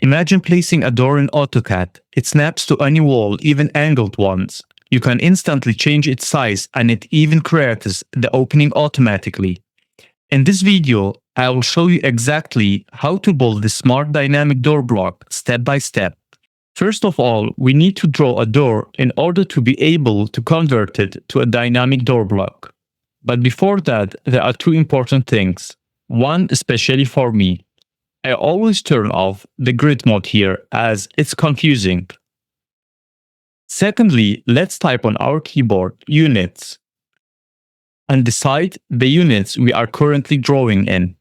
Imagine placing a door in AutoCAD. It snaps to any wall, even angled ones. You can instantly change its size and it even creates the opening automatically. In this video, I will show you exactly how to build this smart dynamic door block step by step. First of all, we need to draw a door in order to be able to convert it to a dynamic door block. But before that, there are two important things. One, especially for me. I always turn off the grid mode here as it's confusing. Secondly, let's type on our keyboard units and decide the units we are currently drawing in.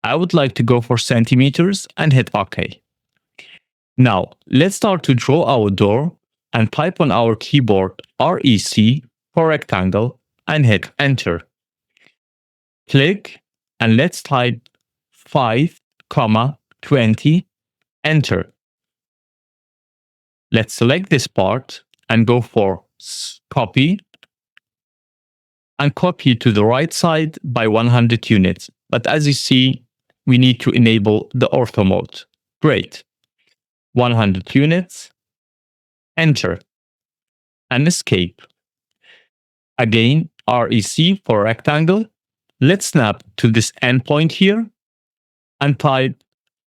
I would like to go for centimeters and hit OK. Now, let's start to draw our door and type on our keyboard REC for rectangle and hit enter. Click and let's type 5,20, enter. Let's select this part and go for copy and copy to the right side by 100 units. But as you see, we need to enable the ortho mode. Great. 100 units, enter, and escape. Again, REC for rectangle. Let's snap to this endpoint here and type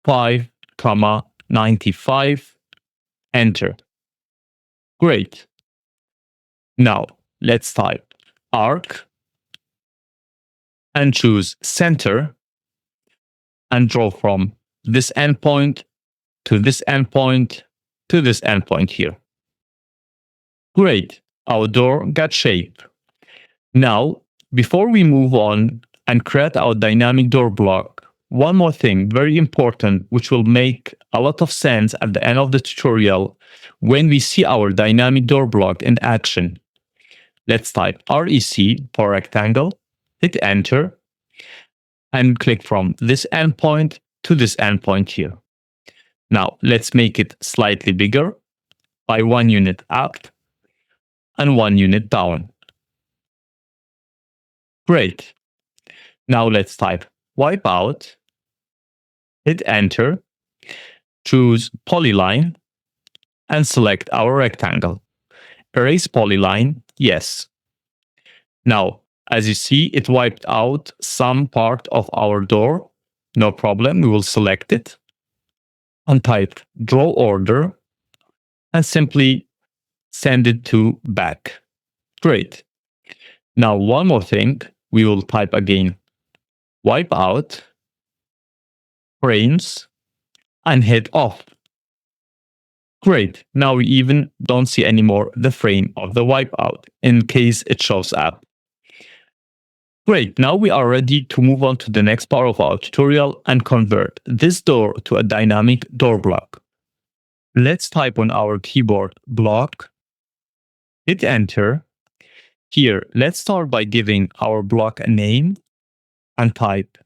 5,95, enter. Great. Now, let's type arc and choose center and draw from this endpoint to this endpoint to this endpoint here. Great. Our door got shape. Now, before we move on and create our dynamic door block, one more thing, very important, which will make a lot of sense at the end of the tutorial when we see our dynamic door block in action. Let's type REC for rectangle, hit enter, and click from this endpoint to this endpoint here. Now, let's make it slightly bigger by 1 unit up and 1 unit down. Great. Now let's type wipe out, hit enter, choose polyline, and select our rectangle. Erase polyline, yes. Now, as you see, it wiped out some part of our door. No problem, we will select it and type draw order and simply send it to back. Great. Now, one more thing, we will type again wipe out, frames, and hit off. Great. Now we even don't see anymore the frame of the wipeout in case it shows up. Great. Now we are ready to move on to the next part of our tutorial and convert this door to a dynamic door block. Let's type on our keyboard block, hit enter. Here, let's start by giving our block a name and type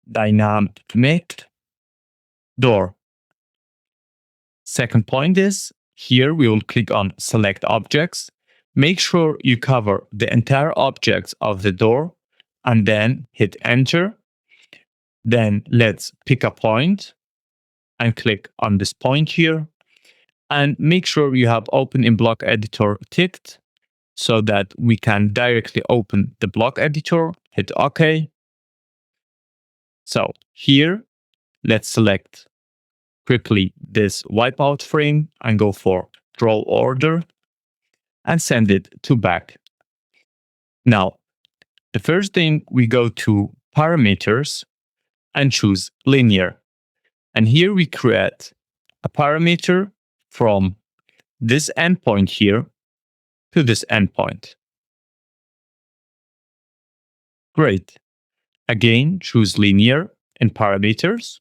dynamic door. Second point is, here we will click on select objects. Make sure you cover the entire objects of the door and then hit enter. Then let's pick a point and click on this point here and make sure you have open in block editor ticked so that we can directly open the block editor, hit OK. So here, let's select quickly this wipeout frame and go for draw order and send it to back. Now, the first thing, we go to parameters and choose linear. And here we create a parameter from this endpoint here to this endpoint. Great. Again, choose linear in parameters.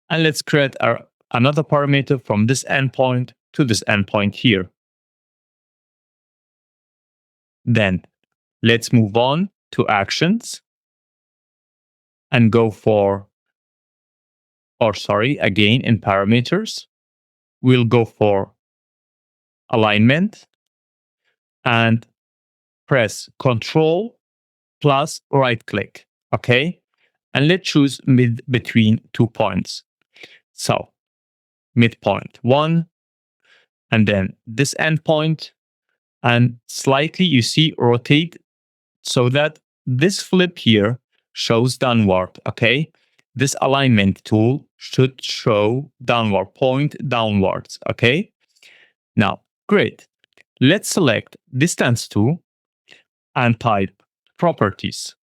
And let's create another parameter from this endpoint to this endpoint here. Then let's move on to actions and go for, again in parameters, we'll go for alignment and press Ctrl plus right click. Okay. And let's choose mid between 2 points. So midpoint 1, and then this endpoint, and slightly you see rotate so that this flip here shows downward, okay? This alignment tool should show downward, point downwards, okay? Now, great. Let's select distance to and type properties.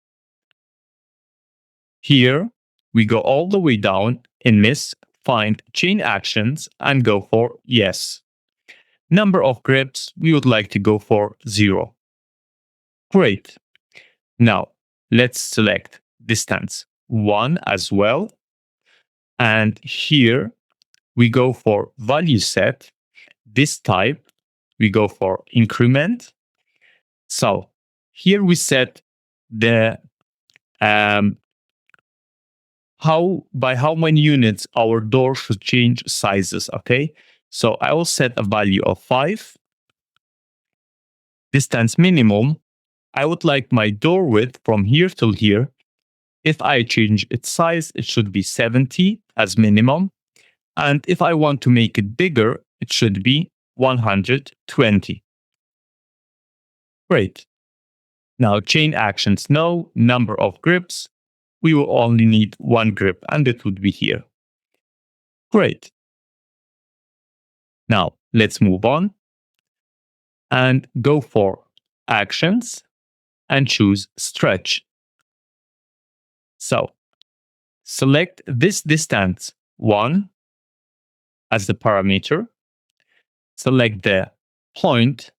Here, we go all the way down in this, find chain actions and go for yes. Number of grips, we would like to go for 0. Great. Now, let's select distance 1 as well. And here we go for value set. This type, we go for increment. So here we set the how many units our door should change sizes, okay? So I will set a value of 5. Distance minimum, I would like my door width from here till here. If I change its size, it should be 70 as minimum. And if I want to make it bigger, it should be 120. Great. Now chain actions, no. Number of grips, we will only need 1 grip and it would be here. Great. Now let's move on and go for actions and choose stretch. So select this distance 1 as the parameter. Select the point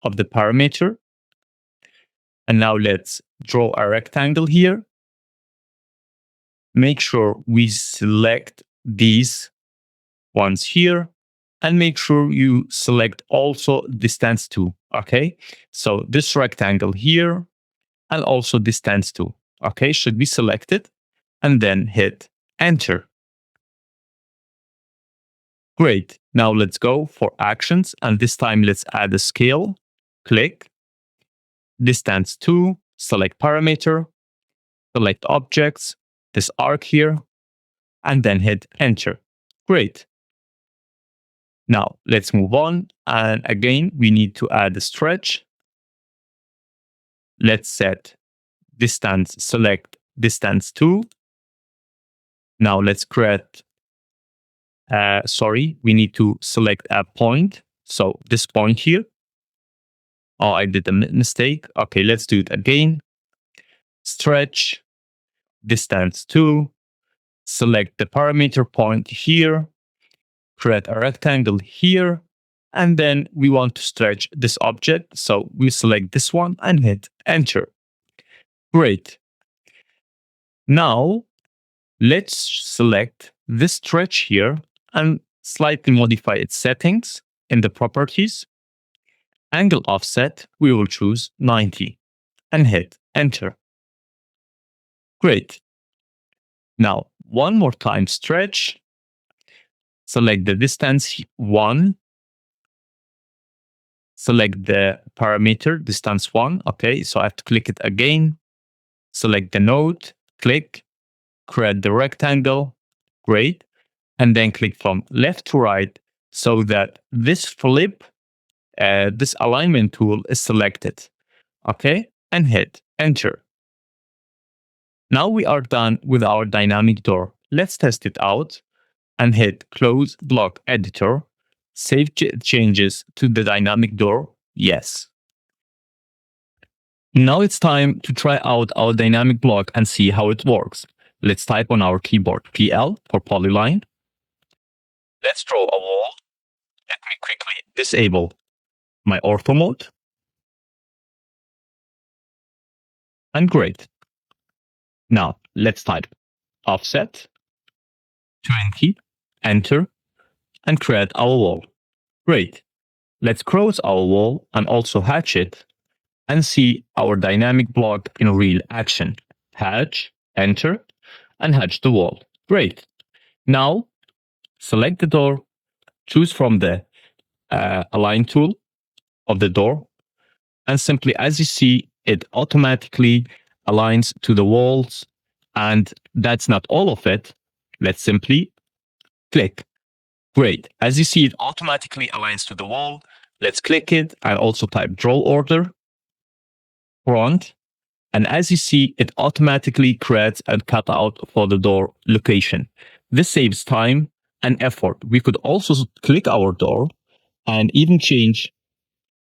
of the parameter. And now let's draw a rectangle here. Make sure we select these ones here and make sure you select also distance 2. Okay, so this rectangle here and also distance 2. Okay, should be selected and then hit enter. Great. Now let's go for actions and this time let's add a scale. Click. Distance 2, select parameter, select objects, this arc here, and then hit enter. Great. Now let's move on. And again, we need to add a stretch. Let's set distance, select distance 2. Now let's create, we need to select a point. So this point here. Oh, I did a mistake. Okay, let's do it again. Stretch, distance 2, select the parameter point here, create a rectangle here, and then we want to stretch this object. So we select this one and hit enter. Great. Now, let's select this stretch here and slightly modify its settings in the properties. Angle offset, we will choose 90 and hit enter. Great. Now, one more time stretch. Select the distance 1. Select the parameter distance 1. Okay, so I have to click it again. Select the node, click, create the rectangle. Great. And then click from left to right so that this flip, this alignment tool is selected. Okay, and hit enter. Now we are done with our dynamic door. Let's test it out and hit close block editor. Save changes to the dynamic door. Yes. Now it's time to try out our dynamic block and see how it works. Let's type on our keyboard PL for polyline. Let's draw a wall. Let me quickly disable my ortho mode. And great. Now let's type offset 20, enter, and create our wall. Great. Let's cross our wall and also hatch it and see our dynamic block in real action. Hatch, enter, and hatch the wall. Great. Now select the door, choose from the align tool of the door, and simply as you see, it automatically aligns to the walls. And that's not all of it. Let's simply Click. Great. As you see, it automatically aligns to the wall. Let's click it and also type draw order, front. And as you see, it automatically creates a cutout for the door location. This saves time and effort. We could also click our door and even change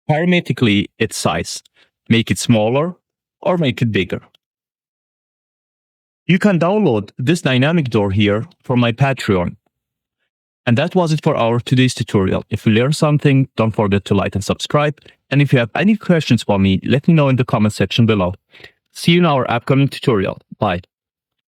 parametrically its size, make it smaller or make it bigger. You can download this dynamic door here from my Patreon. And that was it for our today's tutorial. If you learned something, don't forget to like and subscribe. And if you have any questions for me, let me know in the comment section below. See you in our upcoming tutorial. Bye.